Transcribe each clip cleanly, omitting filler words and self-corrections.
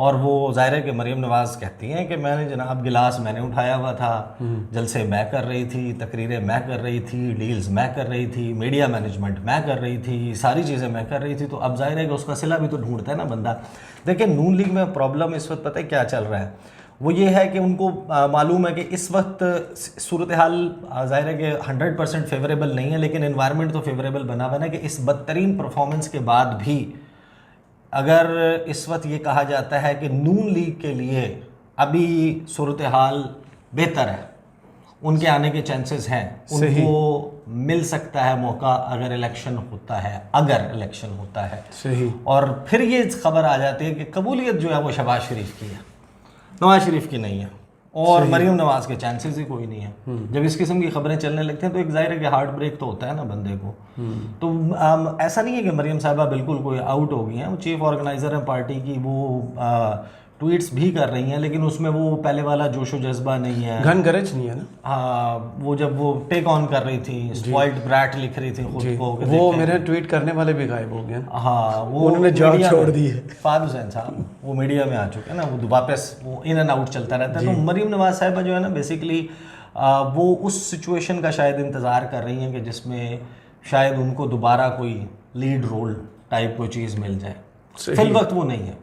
اور وہ ظاہر ہے کہ مریم نواز کہتی ہیں کہ میں نے جناب گلاس میں نے اٹھایا ہوا تھا، جلسے میں کر رہی تھی، تقریریں میں کر رہی تھی، ڈیلز میں کر رہی تھی، میڈیا مینجمنٹ میں کر رہی تھی، ساری چیزیں میں کر رہی تھی. تو اب ظاہر ہے کہ اس کا صلہ بھی تو ڈھونڈتا ہے نا بندہ. دیکھیں نون لیگ میں پرابلم اس وقت پتہ ہے کیا چل رہا ہے، وہ یہ ہے کہ ان کو معلوم ہے کہ اس وقت صورتحال ظاہر ہے کہ 100% فیوریبل نہیں ہے، لیکن انوائرمنٹ تو فیوریبل بنا ہوا ہے کہ اس بدترین پرفارمنس کے بعد بھی اگر اس وقت یہ کہا جاتا ہے کہ نون لیگ کے لیے ابھی صورتحال بہتر ہے، ان کے آنے کے چانسز ہیں، ان کو مل سکتا ہے موقع اگر الیکشن ہوتا ہے. صحیح. اور پھر یہ خبر آ جاتی ہے کہ قبولیت جو ہے وہ شہباز شریف کی ہے، نواز شریف کی نہیں ہے، اور مریم نواز کے چانسز ہی کوئی نہیں ہے. جب اس قسم کی خبریں چلنے لگتے ہیں تو ایک ظاہر ہے کہ ہارٹ بریک تو ہوتا ہے نا بندے کو. تو ایسا نہیں ہے کہ مریم صاحبہ بالکل کوئی آؤٹ ہو گئی ہیں، وہ چیف آرگنائزر ہیں پارٹی کی، وہ ٹویٹس بھی کر رہی ہیں، لیکن اس میں وہ پہلے والا جوش و جذبہ نہیں ہے، گھن گرج نہیں ہے نا. ہاں وہ جب وہ ٹیک آن کر رہی تھی، اسپوائلڈ برائٹ لکھ رہی تھی خود کو، وہ میرے ٹویٹ کرنے والے بھی غائب ہو گئے. ہاں وہ انہوں نے جاب چھوڑ دی ہے. فہد حسین صاحب وہ میڈیا میں آ چکے ہیں نا، وہ واپس وہ ان اینڈ آؤٹ چلتا رہتا ہے. تو مریم نواز صاحبہ جو ہے نا بیسیکلی وہ اس سچویشن کا شاید انتظار کر رہی ہیں کہ جس میں شاید ان کو دوبارہ کوئی لیڈ رول ٹائپ کوئی چیز مل جائے. فی الوقت وہ نہیں ہے.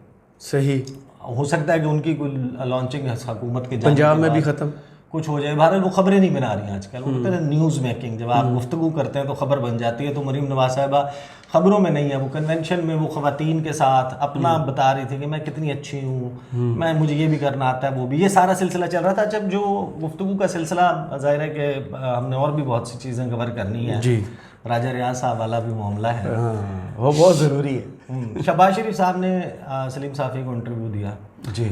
صحیح. ہو سکتا ہے کہ ان کی کوئی لانچنگ حکومت کے پنجاب میں بھی ختم کچھ ہو جائے. بہرحال وہ خبریں نہیں بنا رہی ہیں آج کل، وہ کہتے ہیں نیوز میکنگ، جب آپ گفتگو کرتے ہیں تو خبر بن جاتی ہے. تو مریم نواز صاحبہ خبروں میں نہیں ہے، وہ کنونشن میں وہ خواتین کے ساتھ اپنا بتا رہی تھی کہ میں کتنی اچھی ہوں، میں مجھے یہ بھی کرنا آتا ہے، وہ بھی. یہ سارا سلسلہ چل رہا تھا. جب جو گفتگو کا سلسلہ ظاہر ہے کہ ہم نے اور بھی بہت سی چیزیں کور کرنی ہیں. جی. راجہ ریاض صاحب والا بھی معاملہ ہے، وہ بہت ضروری ہے. شہباز شریف صاحب نے سلیم صافی کو انٹرویو دیا. جی.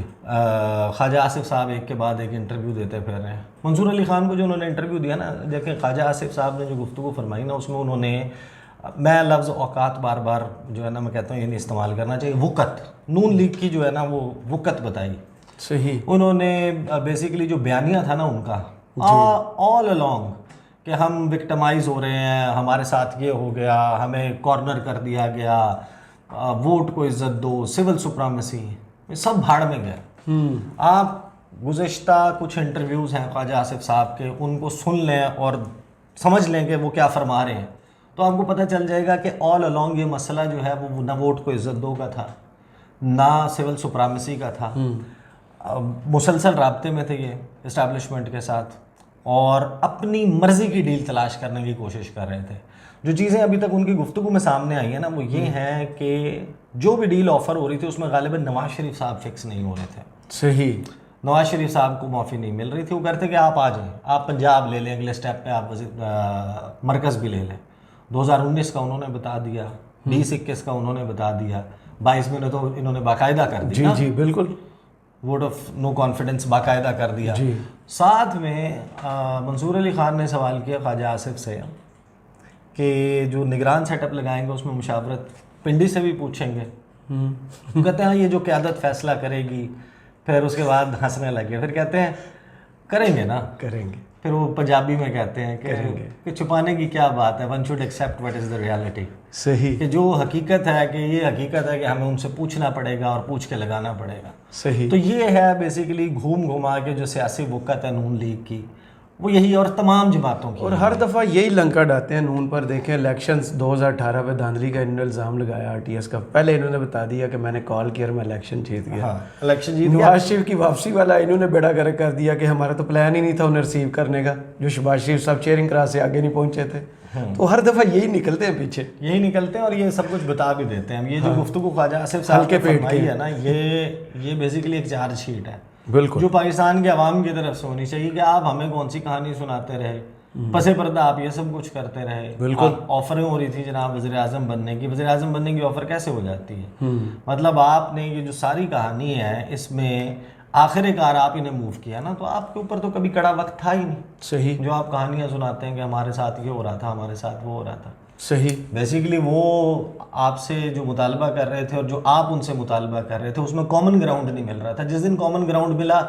خواجہ آصف صاحب ایک کے بعد ایک انٹرویو دیتے پھر رہے ہیں. منصور علی خان کو جو انہوں نے انٹرویو دیا نا، دیکھیں خواجہ آصف صاحب نے جو گفتگو فرمائی نا، اس میں انہوں نے، میں لفظ اوقات بار بار جو ہے نا میں کہتا ہوں یہ نہیں استعمال کرنا چاہیے، وقت، نون لیگ کی جو ہے نا وہ وقت بتائی. صحیح. انہوں نے بیسیکلی جو بیانیہ تھا نا ان کا آل along کہ ہم وکٹمائز ہو رہے ہیں، ہمارے ساتھ یہ ہو گیا، ہمیں کارنر کر دیا گیا، ووٹ کو عزت دو، سول سپرامیسی، یہ سب بھاڑ میں گئے. آپ گزشتہ کچھ انٹرویوز ہیں خواجہ آصف صاحب کے، ان کو سن لیں اور سمجھ لیں کہ وہ کیا فرما رہے ہیں، تو آپ کو پتہ چل جائے گا کہ آل along یہ مسئلہ جو ہے وہ نہ ووٹ کو عزت دو کا تھا، نہ سول سپرامیسی کا تھا. مسلسل رابطے میں تھے یہ اسٹیبلشمنٹ کے ساتھ، اور اپنی مرضی کی ڈیل تلاش کرنے کی کوشش کر رہے تھے. جو چیزیں ابھی تک ان کی گفتگو میں سامنے آئی ہیں نا، وہ یہ ہیں کہ جو بھی ڈیل آفر ہو رہی تھی اس میں غالباً نواز شریف صاحب فکس نہیں ہو رہے تھے. صحیح. نواز شریف صاحب کو معافی نہیں مل رہی تھی. وہ کہتے کہ آپ آ جائیں، آپ پنجاب لے لیں، اگلے سٹیپ پہ آپ مرکز بھی لے لیں. 2019 کا انہوں نے بتا دیا، 2021 کا انہوں نے بتا دیا، 22 میں تو انہوں نے باقاعدہ کر دیا. جی بالکل، ووٹ آف نو کانفیڈنس باقاعدہ کر دیا. ساتھ میں منصور علی خان نے سوال کیا خواجہ آصف سے کہ جو نگران سیٹ اپ لگائیں گے اس میں مشاورت پنڈی سے بھی پوچھیں گے. کہتے ہیں یہ جو قیادت فیصلہ کرے گی. پھر اس کے بعد ہنسنے لگے، پھر کہتے ہیں کریں گے نا، کریں گے. پھر وہ پنجابی میں کہتے ہیں کہ چھپانے کی کیا بات ہے، one should accept what is the reality. صحیح. کہ جو حقیقت ہے کہ یہ حقیقت ہے کہ ہمیں ان سے پوچھنا پڑے گا اور پوچھ کے لگانا پڑے گا. صحیح. تو یہ ہے بیسیکلی گھوم گھما کے جو سیاسی وقت ہے نون لیگ کی، وہ یہی، اور تمام جماعتوں کی. اور ہر دفعہ یہی لنکا ڈالتے ہیں نون پر. دیکھیں الیکشنز 2018 میں دھاندلی کا انہوں نے الزام لگایا RTS کا. پہلے انہوں نے بتا دیا کہ میں نے کال کیا اور میں الیکشن جیت گیا. الیکشن جیت گیا. نواز شریف کی واپسی والا انہوں نے بیڑا گرک کر دیا کہ ہمارا تو پلان ہی نہیں تھا انہیں ریسیو کرنے کا، جو شہباز شریف صاحب چیئرنگ کراس سے آگے نہیں پہنچے تھے. تو ہر دفعہ یہی نکلتے ہیں پیچھے، یہی نکلتے ہیں اور یہ سب کچھ بتا بھی دیتے ہیں. یہ جو گفتگو خواجہ آصف صاحب کے فرمائی ہے نا، یہ بیسیکلی ایک چارج شیٹ ہے بالکل، جو پاکستان کے عوام کی طرف سے ہونی چاہیے کہ آپ ہمیں کون سی کہانی سناتے رہے، پس پردہ آپ یہ سب کچھ کرتے رہے. بالکل. آفریں ہو رہی تھی جناب وزیر اعظم بننے کی، وزیر اعظم بننے کی آفر کیسے ہو جاتی ہے؟ مطلب آپ نے یہ جو ساری کہانی ہے اس میں آخر کار آپ انہیں موو کیا نا، تو آپ کے اوپر تو کبھی کڑا وقت تھا ہی نہیں. صحیح. جو آپ کہانیاں سناتے ہیں کہ ہمارے ساتھ یہ ہو رہا تھا، ہمارے ساتھ وہ ہو رہا تھا. صحیح. بیسیکلی وہ آپ سے جو مطالبہ کر رہے تھے اور جو آپ ان سے مطالبہ کر رہے تھے اس میں کامن گراؤنڈ نہیں مل رہا تھا. جس دن کامن گراؤنڈ ملا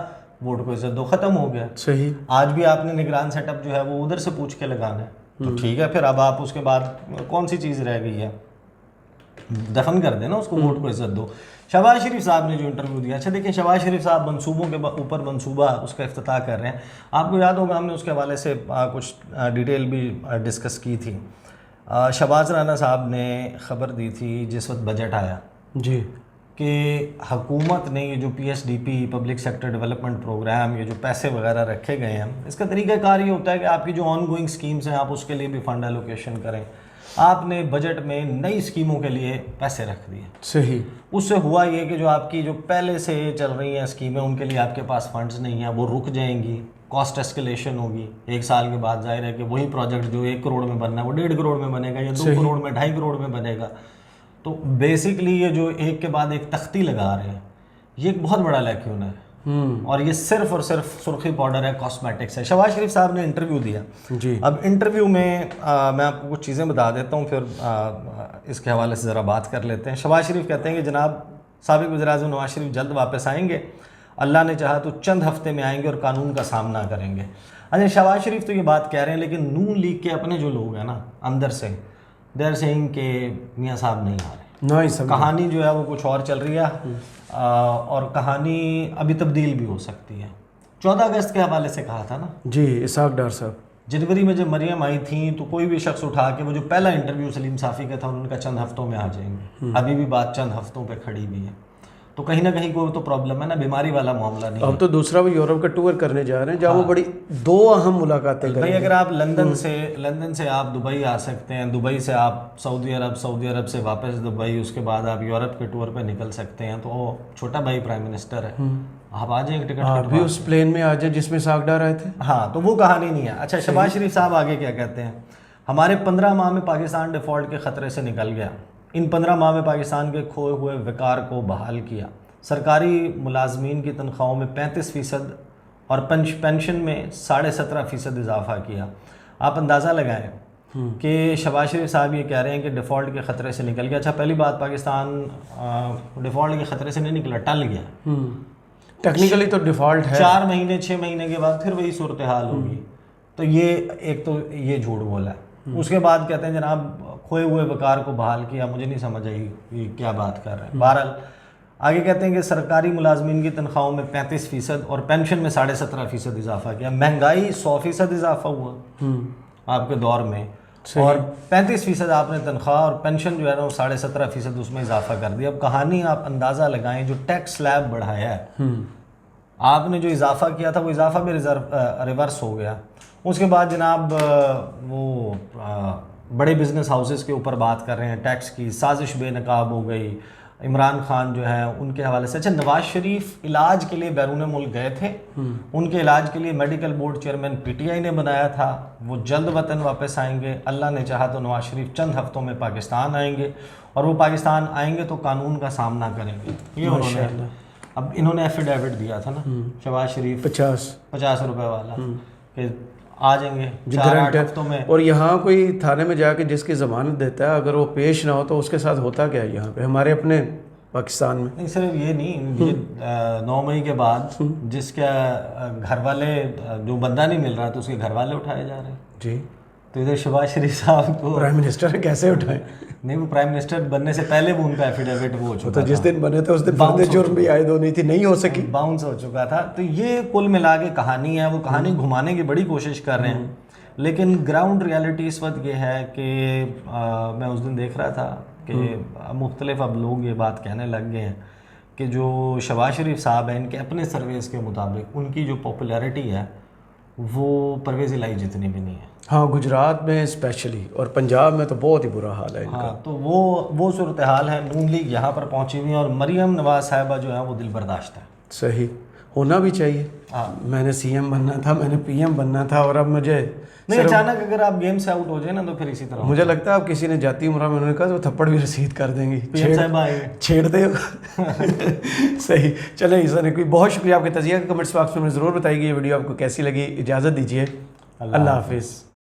ووٹ کو عزت دو، ختم ہو گیا. صحیح. آج بھی آپ نے نگران سیٹ اپ جو ہے وہ ادھر سے پوچھ کے لگانا ہے، تو ٹھیک ہے. پھر اب آپ اس کے بعد کون سی چیز رہ گئی ہے؟ دفن کر دیں نا اس کو, ووٹ کو عزت دو. شہباز شریف صاحب نے جو انٹرویو دیا, اچھا دیکھیں شہباز شریف صاحب منصوبوں کے اوپر منصوبہ اس کا افتتاح کر رہے ہیں. آپ کو یاد ہوگا ہم نے اس کے حوالے سے کچھ ڈیٹیل بھی ڈسکس کی تھی. شہباز رانا صاحب نے خبر دی تھی جس وقت بجٹ آیا جی کہ حکومت نے یہ جو P S D P public sector development programme, یہ جو پیسے وغیرہ رکھے گئے ہیں, اس کا طریقہ کار یہ ہوتا ہے کہ آپ کی جو آن گوئنگ اسکیمز ہیں آپ اس کے لیے بھی فنڈ ایلوکیشن کریں. آپ نے بجٹ میں نئی اسکیموں کے لیے پیسے رکھ دیے. صحیح. اس سے ہوا یہ کہ جو آپ کی جو پہلے سے چل رہی ہیں اسکیمیں ان کے لیے آپ کے پاس فنڈز نہیں ہیں, وہ رک جائیں گی, کاسٹ اسکیلیشن ہوگی. 1 سال کے بعد ظاہر ہے کہ وہی پروجیکٹ جو 1 کروڑ میں بننا ہے وہ 1.5 کروڑ میں بنے گا, یا 2 کروڑ میں 2.5 کروڑ میں بنے گا. تو بیسکلی یہ جو ایک کے بعد ایک تختی لگا رہے ہیں, یہ ایک بہت بڑا لیکیون ہے, اور یہ صرف اور صرف سرخی پاؤڈر ہے, کاسمیٹکس ہے. شہباز شریف صاحب نے انٹرویو دیا. جی اب انٹرویو میں میں آپ کو کچھ چیزیں بتا دیتا ہوں, پھر اس کے حوالے سے ذرا بات کر لیتے ہیں. شہباز شریف کہتے ہیں کہ جناب سابق وزیر اعظم نواز شریف جلد واپس آئیں گے, اللہ نے چاہا تو چند ہفتے میں آئیں گے اور قانون کا سامنا کریں گے. اچھا شہباز شریف تو یہ بات کہہ رہے ہیں, لیکن نون لیگ کے اپنے جو لوگ ہیں نا اندر سے, دے آر سیئنگ کہ میاں صاحب نہیں آ رہے. کہانی جو ہے وہ کچھ اور چل رہی ہے, اور کہانی ابھی تبدیل بھی ہو سکتی ہے. 14 اگست کے حوالے سے کہا تھا نا جی اسحاق ڈار صاحب, جنوری میں جب مریم آئی تھیں تو کوئی بھی شخص اٹھا کے وہ جو پہلا انٹرویو سلیم صافی کا تھا ان کا چند ہفتوں میں آ جائیں گے. ابھی بھی بات چند ہفتوں پہ کھڑی بھی ہے, تو کہیں نہ کہیں کوئی تو پرابلم ہے نا, بیماری والا معاملہ نہیں. اب تو دوسرا وہ یورپ کا ٹور کرنے جا رہے ہیں جہاں وہ بڑی 2 اہم ملاقاتیں کریں. بھائی اگر آپ لندن سے آپ دبئی آ سکتے ہیں, دبئی سے آپ سعودی عرب سے واپس دبئی, اس کے بعد آپ یورپ کے ٹور پہ نکل سکتے ہیں, تو چھوٹا بھائی پرائم منسٹر ہے, آپ آ جائیں ٹکٹ آپ بھی اس پلین میں آ جائیں جس میں اسحاق ڈار آئے تھے. ہاں تو وہ کہانی نہیں ہے. اچھا شہباز شریف صاحب آگے کیا کہتے ہیں, ہمارے 15 ماہ میں پاکستان ڈیفالٹ کے خطرے سے نکل گیا. ان 15 ماہ میں پاکستان کے کھوئے ہوئے وقار کو بحال کیا. سرکاری ملازمین کی تنخواہوں میں 35% اور پینشن میں 17.5% اضافہ کیا. آپ اندازہ لگائیں کہ شہباز شریف صاحب یہ کہہ رہے ہیں کہ ڈیفالٹ کے خطرے سے نکل گیا. اچھا پہلی بات, پاکستان ڈیفالٹ کے خطرے سے نہیں نکلا, ٹل گیا. ٹیکنیکلی تو ڈیفالٹ ہے, 4 مہینے 6 مہینے کے بعد پھر وہی صورتحال ہوگی. تو یہ ایک تو یہ جھوٹ بولا ہے. اس کے بعد کہتے ہیں جناب کھوئے ہوئے وقار کو بحال کیا. مجھے نہیں سمجھ آئی یہ کیا بات کر رہے ہیں. بہرحال آگے کہتے ہیں کہ سرکاری ملازمین کی تنخواہوں میں 35% اور پینشن میں 17.5% اضافہ کیا. مہنگائی 100% اضافہ ہوا آپ کے دور میں, اور 35% آپ نے تنخواہ اور پینشن جو ہے نا وہ 17.5% اس میں اضافہ کر دیا. اب کہانی آپ اندازہ لگائیں, جو ٹیکس سلیب بڑھایا ہے آپ نے, جو اضافہ کیا تھا وہ اضافہ بھی ریورس ہو گیا. اس کے بعد جناب وہ بڑے بزنس ہاؤسز کے اوپر بات کر رہے ہیں, ٹیکس کی سازش بے نقاب ہو گئی. عمران خان جو ہے ان کے حوالے سے, اچھا نواز شریف علاج کے لیے بیرون ملک گئے تھے, ان کے علاج کے لیے medical board chairman P T I نے بنایا تھا. وہ جلد وطن واپس آئیں گے, اللہ نے چاہا تو نواز شریف چند ہفتوں میں پاکستان آئیں گے, اور وہ پاکستان آئیں گے تو قانون کا سامنا کریں گے. یہ انہوں نے اب انہوں نے ایفیڈیوٹ دیا تھا نا شہباز شریف 50 روپے والا کہ آ جائیں گے 4-8 ہفتوں میں. اور یہاں کوئی تھانے میں جا کے جس کی ضمانت دیتا ہے, اگر وہ پیش نہ ہو تو اس کے ساتھ ہوتا کیا ہے یہاں پہ ہمارے اپنے پاکستان میں؟ نہیں صرف یہ نہیں, یہ 9 مئی کے بعد جس کے گھر والے, جو بندہ نہیں مل رہا تو اس کے گھر والے اٹھائے جا رہے ہیں. جی تو ادھر شہباز شریف صاحب کو پرائم منسٹر کیسے اٹھائے؟ نہیں وہ پرائم منسٹر بننے سے پہلے وہ ان کا ایفیڈیوٹ وہ ہو چکا تو جس دن بنے تھے اس دن فرد جرم بھی عائد ہونی تھی, نہیں ہو سکی, باؤنس ہو چکا تھا. تو یہ کل ملا کے کہانی ہے, وہ کہانی گھمانے کی بڑی کوشش کر رہے ہیں, لیکن گراؤنڈ ریالٹی اس وقت یہ ہے کہ میں اس دن دیکھ رہا تھا کہ مختلف اب لوگ یہ بات کہنے لگ گئے ہیں کہ جو شہباز شریف صاحب ہیں ان کے اپنے سرویز کے مطابق ان کی جو پاپولیرٹی ہے وہ پرویز الہی جتنی بھی نہیں ہے. ہاں گجرات میں اسپیشلی, اور پنجاب میں تو بہت ہی برا حال ہے ان کا. تو وہ صورتحال ہے. نون لیگ یہاں پر پہنچی ہوئی ہے, اور مریم نواز صاحبہ جو ہے وہ دل برداشت ہے. صحیح ہونا بھی چاہیے. میں نے سی ایم بننا تھا, میں نے پی ایم بننا تھا, اور اب مجھے نہیں, اچانک اگر آپ گیم سے آؤٹ ہو جائیں نا تو پھر اسی طرح مجھے لگتا ہے اب کسی نے جاتی عمرہ میں انہوں نے کہا تو تھپڑ بھی رسید کر دیں گی, چھیڑ دے. صحیح. چلیں عیسیٰ نقوی, بہت شکریہ آپ کے تجزیہ. کمنٹس باکس میں ضرور بتائیے گی یہ ویڈیو آپ کو کیسی لگی. اجازت دیجیے, اللہ حافظ.